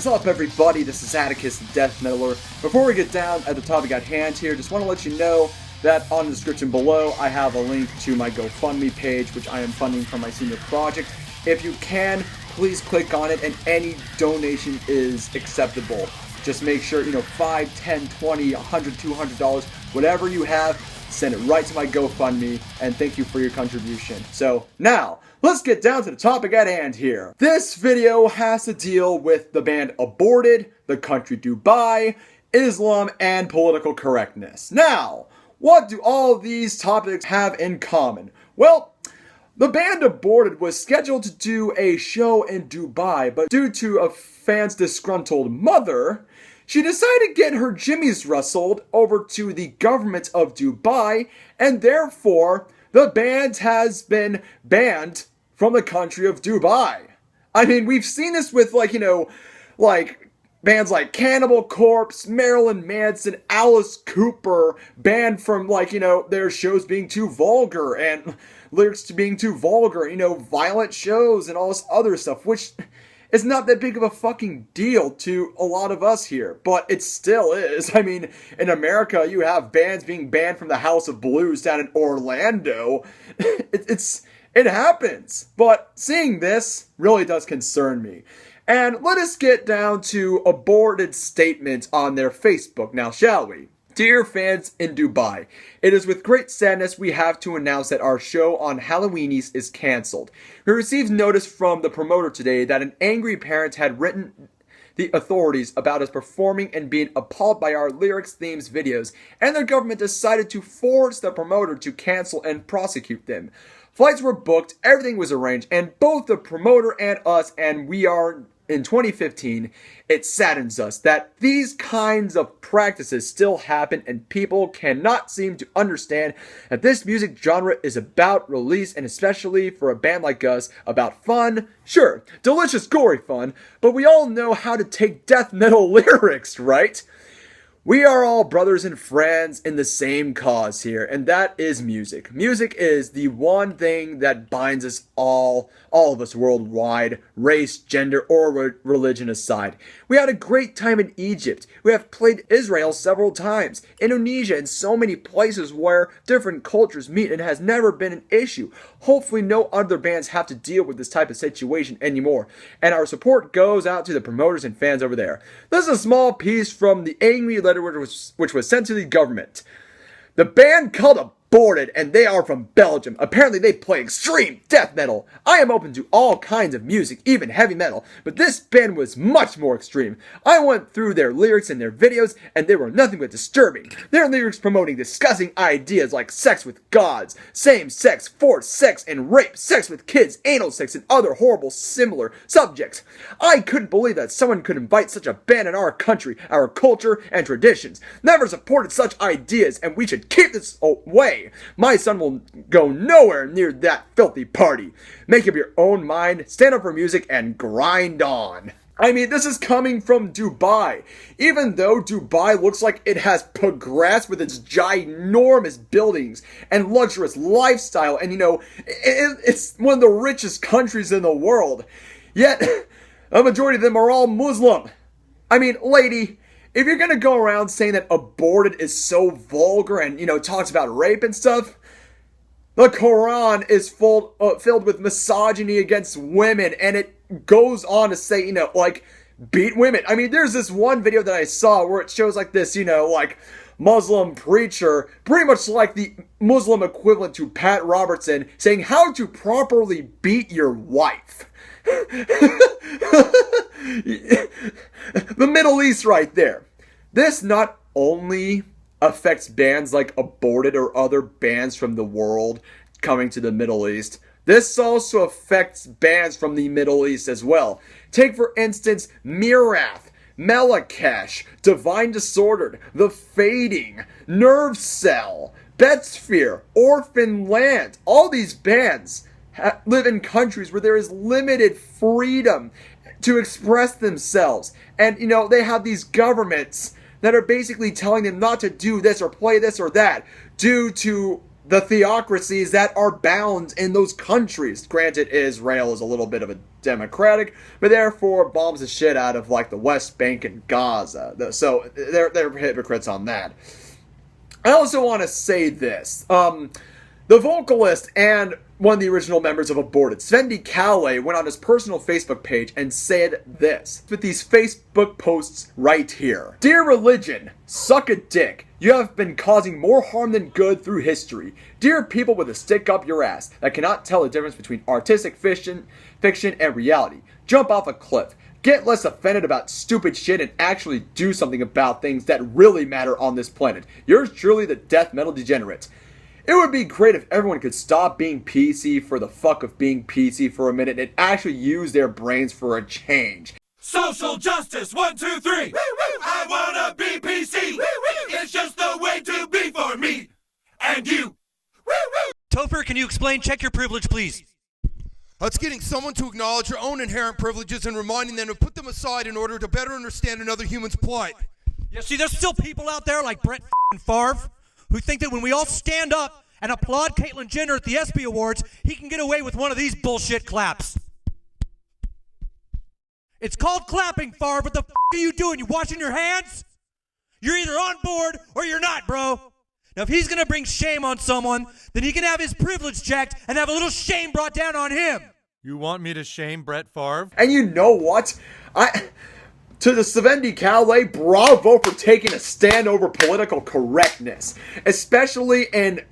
What is up, everybody? This is Atticus, the Death Metaler. Before we get down at the topic at hand here, just want to let you know that on the description below, I have a link to my GoFundMe page, which I am funding for my senior project. If you can, please click on it, and any donation is acceptable. Just make sure, $5, $10, $20, $100, $200, whatever you have, send it right to my GoFundMe, and thank you for your contribution. So, now, let's get down to the topic at hand here. This video has to deal with the band Aborted, the country Dubai, Islam, and political correctness. Now, what do all these topics have in common? Well, the band Aborted was scheduled to do a show in Dubai, but due to a fan's disgruntled mother, she decided to get her jimmies rustled over to the government of Dubai, and therefore, the band has been banned from the country of Dubai. I mean, we've seen this with, bands like Cannibal Corpse, Marilyn Manson, Alice Cooper, banned from, their shows being too vulgar, and lyrics to being too vulgar, violent shows and all this other stuff, which is not that big of a fucking deal to a lot of us here, but it still is. I mean, in America, you have bands being banned from the House of Blues down in Orlando. It happens, but seeing this really does concern me. And let us get down to Aborted statements on their Facebook now, shall we? Dear fans in Dubai, it is with great sadness we have to announce that our show on Halloweenies is cancelled. We received notice from the promoter today that an angry parent had written the authorities about us performing and being appalled by our lyrics, themes, videos, and the government decided to force the promoter to cancel and prosecute them. Flights were booked, everything was arranged, and both the promoter and us, and we are in 2015, it saddens us that these kinds of practices still happen and people cannot seem to understand that this music genre is about release, and especially for a band like us, about fun. Sure, delicious gory fun, but we all know how to take death metal lyrics, right? We are all brothers and friends in the same cause here, and that is music. Music is the one thing that binds us all of us worldwide, race, gender, or religion aside. We had a great time in Egypt. We have played Israel several times, Indonesia, and so many places where different cultures meet, and it has never been an issue. Hopefully no other bands have to deal with this type of situation anymore, and our support goes out to the promoters and fans over there. This is a small piece from the angry letter which was sent to the government. The band called Aborted, and they are from Belgium. Apparently they play extreme death metal. I am open to all kinds of music, even heavy metal, but this band was much more extreme. I went through their lyrics and their videos, and they were nothing but disturbing. Their lyrics promoting disgusting ideas like sex with gods, same-sex, forced sex and rape, sex with kids, anal sex, and other horrible similar subjects. I couldn't believe that someone could invite such a band in our country, our culture, and traditions. Never supported such ideas, and we should keep this away. My son will go nowhere near that filthy party. Make up your own mind, stand up for music, and grind on. I mean, this is coming from Dubai. Even though Dubai looks like it has progressed with its ginormous buildings and luxurious lifestyle, and it's one of the richest countries in the world, yet a majority of them are all Muslim. I mean, lady, if you're going to go around saying that Aborted is so vulgar and, talks about rape and stuff, the Quran is filled with misogyny against women, and it goes on to say, beat women. I mean, there's this one video that I saw where it shows this, Muslim preacher, pretty much like the Muslim equivalent to Pat Robertson, saying how to properly beat your wife. The Middle East right there. This not only affects bands like Aborted or other bands from the world coming to the Middle East, this also affects bands from the Middle East as well. Take for instance Mirath, Melakesh, Divine Disordered, The Fading, Nerve Cell, Betsphere, Orphan Land. All these bands live in countries where there is limited freedom to express themselves. And, they have these governments that are basically telling them not to do this or play this or that due to the theocracies that are bound in those countries. Granted, Israel is a little bit of a democratic, but therefore bombs the shit out of like the West Bank and Gaza. So they're hypocrites on that. I also want to say this. The vocalist and one of the original members of Aborted, Svendi Calais, went on his personal Facebook page and said this, with these Facebook posts right here. Dear religion, suck a dick. You have been causing more harm than good through history. Dear people with a stick up your ass that cannot tell the difference between artistic fiction and reality. Jump off a cliff. Get less offended about stupid shit and actually do something about things that really matter on this planet. Yours truly, the death metal degenerate. It would be great if everyone could stop being PC for the fuck of being PC for a minute and actually use their brains for a change. Social justice, 1, 2, 3. Woo, woo. I wanna be PC. Woo, woo. It's just the way to be for me and you. Woo, woo. Topher, can you explain? Check your privilege, please. It's getting someone to acknowledge their own inherent privileges and reminding them to put them aside in order to better understand another human's plight. Yeah, see, there's still people out there like Brett Favre who think that when we all stand up and applaud Caitlyn Jenner at the ESPY Awards, he can get away with one of these bullshit claps. It's called clapping, Favre, but the f*** are you doing? You washing your hands? You're either on board or you're not, bro. Now, if he's going to bring shame on someone, then he can have his privilege checked and have a little shame brought down on him. You want me to shame Brett Favre? And you know what? To the Svendi Calais, bravo for taking a stand over political correctness. Especially in,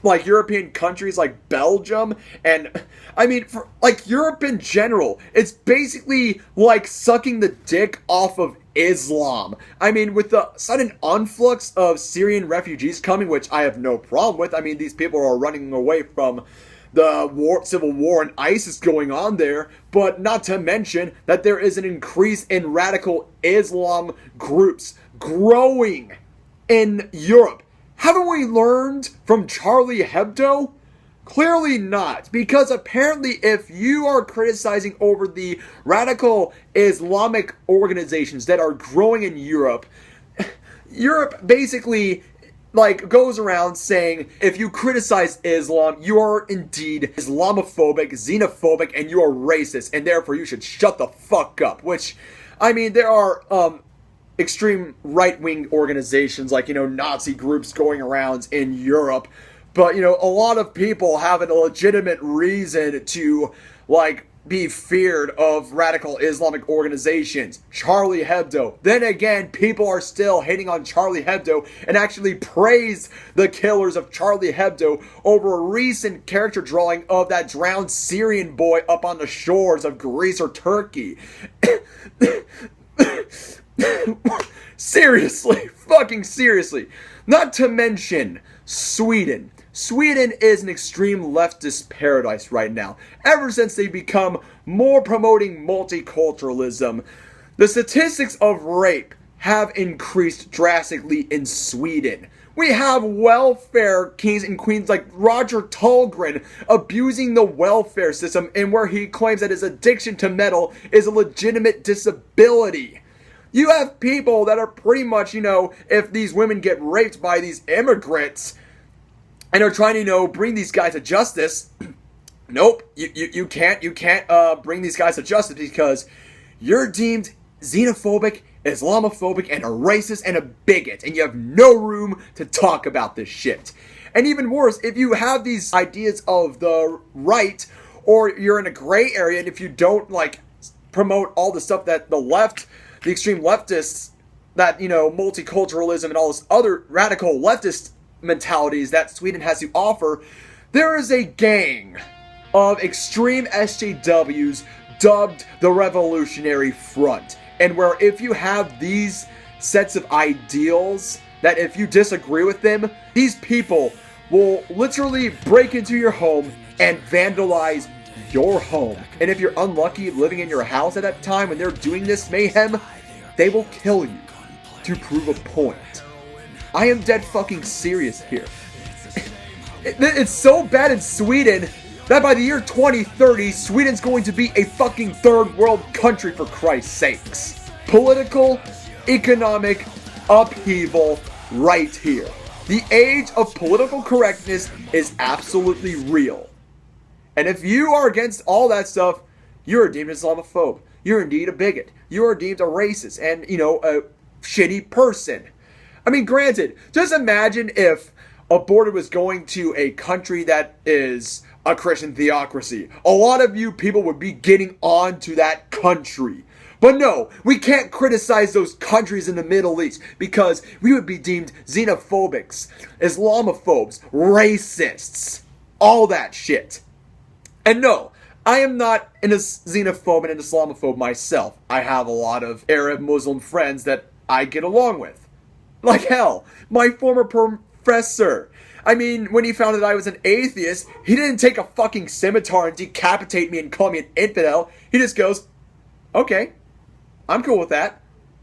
like, European countries like Belgium. And, I mean, for, like, Europe in general. It's basically like sucking the dick off of Islam. I mean, with the sudden influx of Syrian refugees coming, which I have no problem with. I mean, these people are running away from the civil war and ISIS going on there, but not to mention that there is an increase in radical Islam groups growing in Europe. Haven't we learned from Charlie Hebdo? Clearly not, because apparently if you are criticizing over the radical Islamic organizations that are growing in Europe, Europe basically goes around saying if you criticize Islam, you are indeed Islamophobic, xenophobic, and you are racist, and therefore you should shut the fuck up. Which, I mean, there are extreme right-wing organizations like, Nazi groups going around in Europe, but, a lot of people have a legitimate reason to, be feared of radical Islamic organizations. Charlie Hebdo. Then again, people are still hating on Charlie Hebdo and actually praise the killers of Charlie Hebdo over a recent character drawing of that drowned Syrian boy up on the shores of Greece or Turkey. Seriously. Fucking seriously. Not to mention Sweden. Sweden is an extreme leftist paradise right now. Ever since they become more promoting multiculturalism, the statistics of rape have increased drastically in Sweden. We have welfare kings and queens like Roger Tolgren abusing the welfare system, and where he claims that his addiction to metal is a legitimate disability. You have people that are pretty much, if these women get raped by these immigrants and are trying to, bring these guys to justice, nope, you can't bring these guys to justice because you're deemed xenophobic, Islamophobic, and a racist and a bigot, and you have no room to talk about this shit. And even worse, if you have these ideas of the right, or you're in a gray area, and if you don't, promote all the stuff that the left, the extreme leftists, that, multiculturalism and all this other radical leftist mentalities that Sweden has to offer, there is a gang of extreme SJWs dubbed the Revolutionary Front. And where if you have these sets of ideals, that if you disagree with them, these people will literally break into your home and vandalize your home. And if you're unlucky living in your house at that time when they're doing this mayhem, they will kill you to prove a point. I am dead fucking serious here. It's so bad in Sweden that by the year 2030, Sweden's going to be a fucking third world country, for Christ's sakes. Political, economic upheaval right here. The age of political correctness is absolutely real. And if you are against all that stuff, you're deemed an Islamophobe. You're indeed a bigot. You are deemed a racist and, a shitty person. I mean, granted, just imagine if Aborted was going to a country that is a Christian theocracy. A lot of you people would be getting on to that country. But no, we can't criticize those countries in the Middle East because we would be deemed xenophobics, Islamophobes, racists, all that shit. And no, I am not a xenophobe and an Islamophobe myself. I have a lot of Arab Muslim friends that I get along with. Like hell, my former professor. I mean, when he found that I was an atheist, he didn't take a fucking scimitar and decapitate me and call me an infidel. He just goes, okay, I'm cool with that.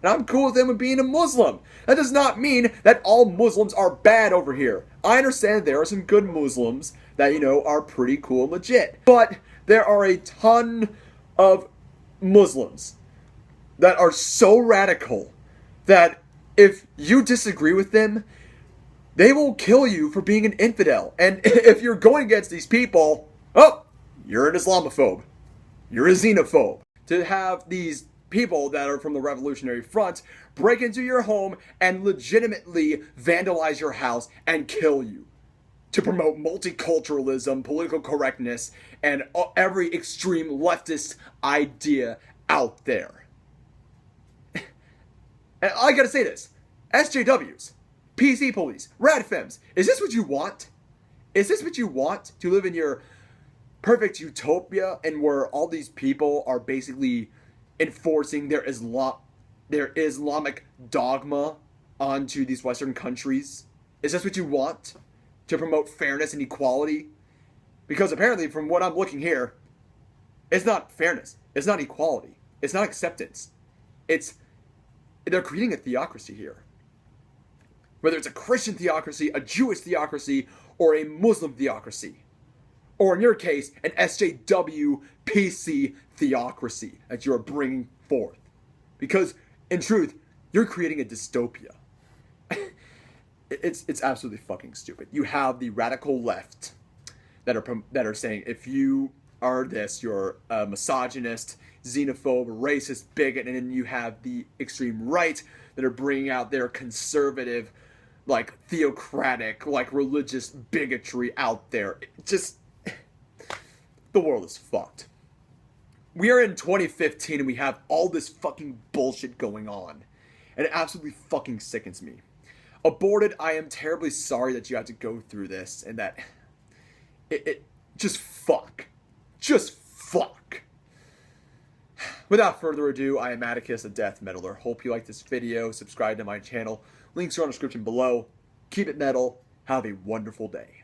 And I'm cool with him being a Muslim. That does not mean that all Muslims are bad over here. I understand there are some good Muslims that, are pretty cool and legit. But there are a ton of Muslims that are so radical that if you disagree with them, they will kill you for being an infidel. And if you're going against these people, oh, you're an Islamophobe. You're a xenophobe. To have these people that are from the Revolutionary Front break into your home and legitimately vandalize your house and kill you. To promote multiculturalism, political correctness, and every extreme leftist idea out there. And I gotta say this, SJWs, PC police, radfems, is this what you want? Is this what you want? To live in your perfect utopia and where all these people are basically enforcing their Islamic dogma onto these Western countries? Is this what you want? To promote fairness and equality? Because apparently from what I'm looking here, it's not fairness. It's not equality. It's not acceptance. They're creating a theocracy here. Whether it's a Christian theocracy, a Jewish theocracy, or a Muslim theocracy. Or in your case, an SJW PC theocracy that you're bringing forth. Because, in truth, you're creating a dystopia. It's absolutely fucking stupid. You have the radical left that are saying if you are this, you're a misogynist, xenophobe, racist, bigot, and then you have the extreme right that are bringing out their conservative, like theocratic, like religious bigotry out there. The world is fucked. We are in 2015 and we have all this fucking bullshit going on. And it absolutely fucking sickens me. Aborted, I am terribly sorry that you had to go through this and that just fuck. Just fuck. Without further ado, I am Atticus, a death metaler. Hope you liked this video. Subscribe to my channel. Links are in the description below. Keep it metal. Have a wonderful day.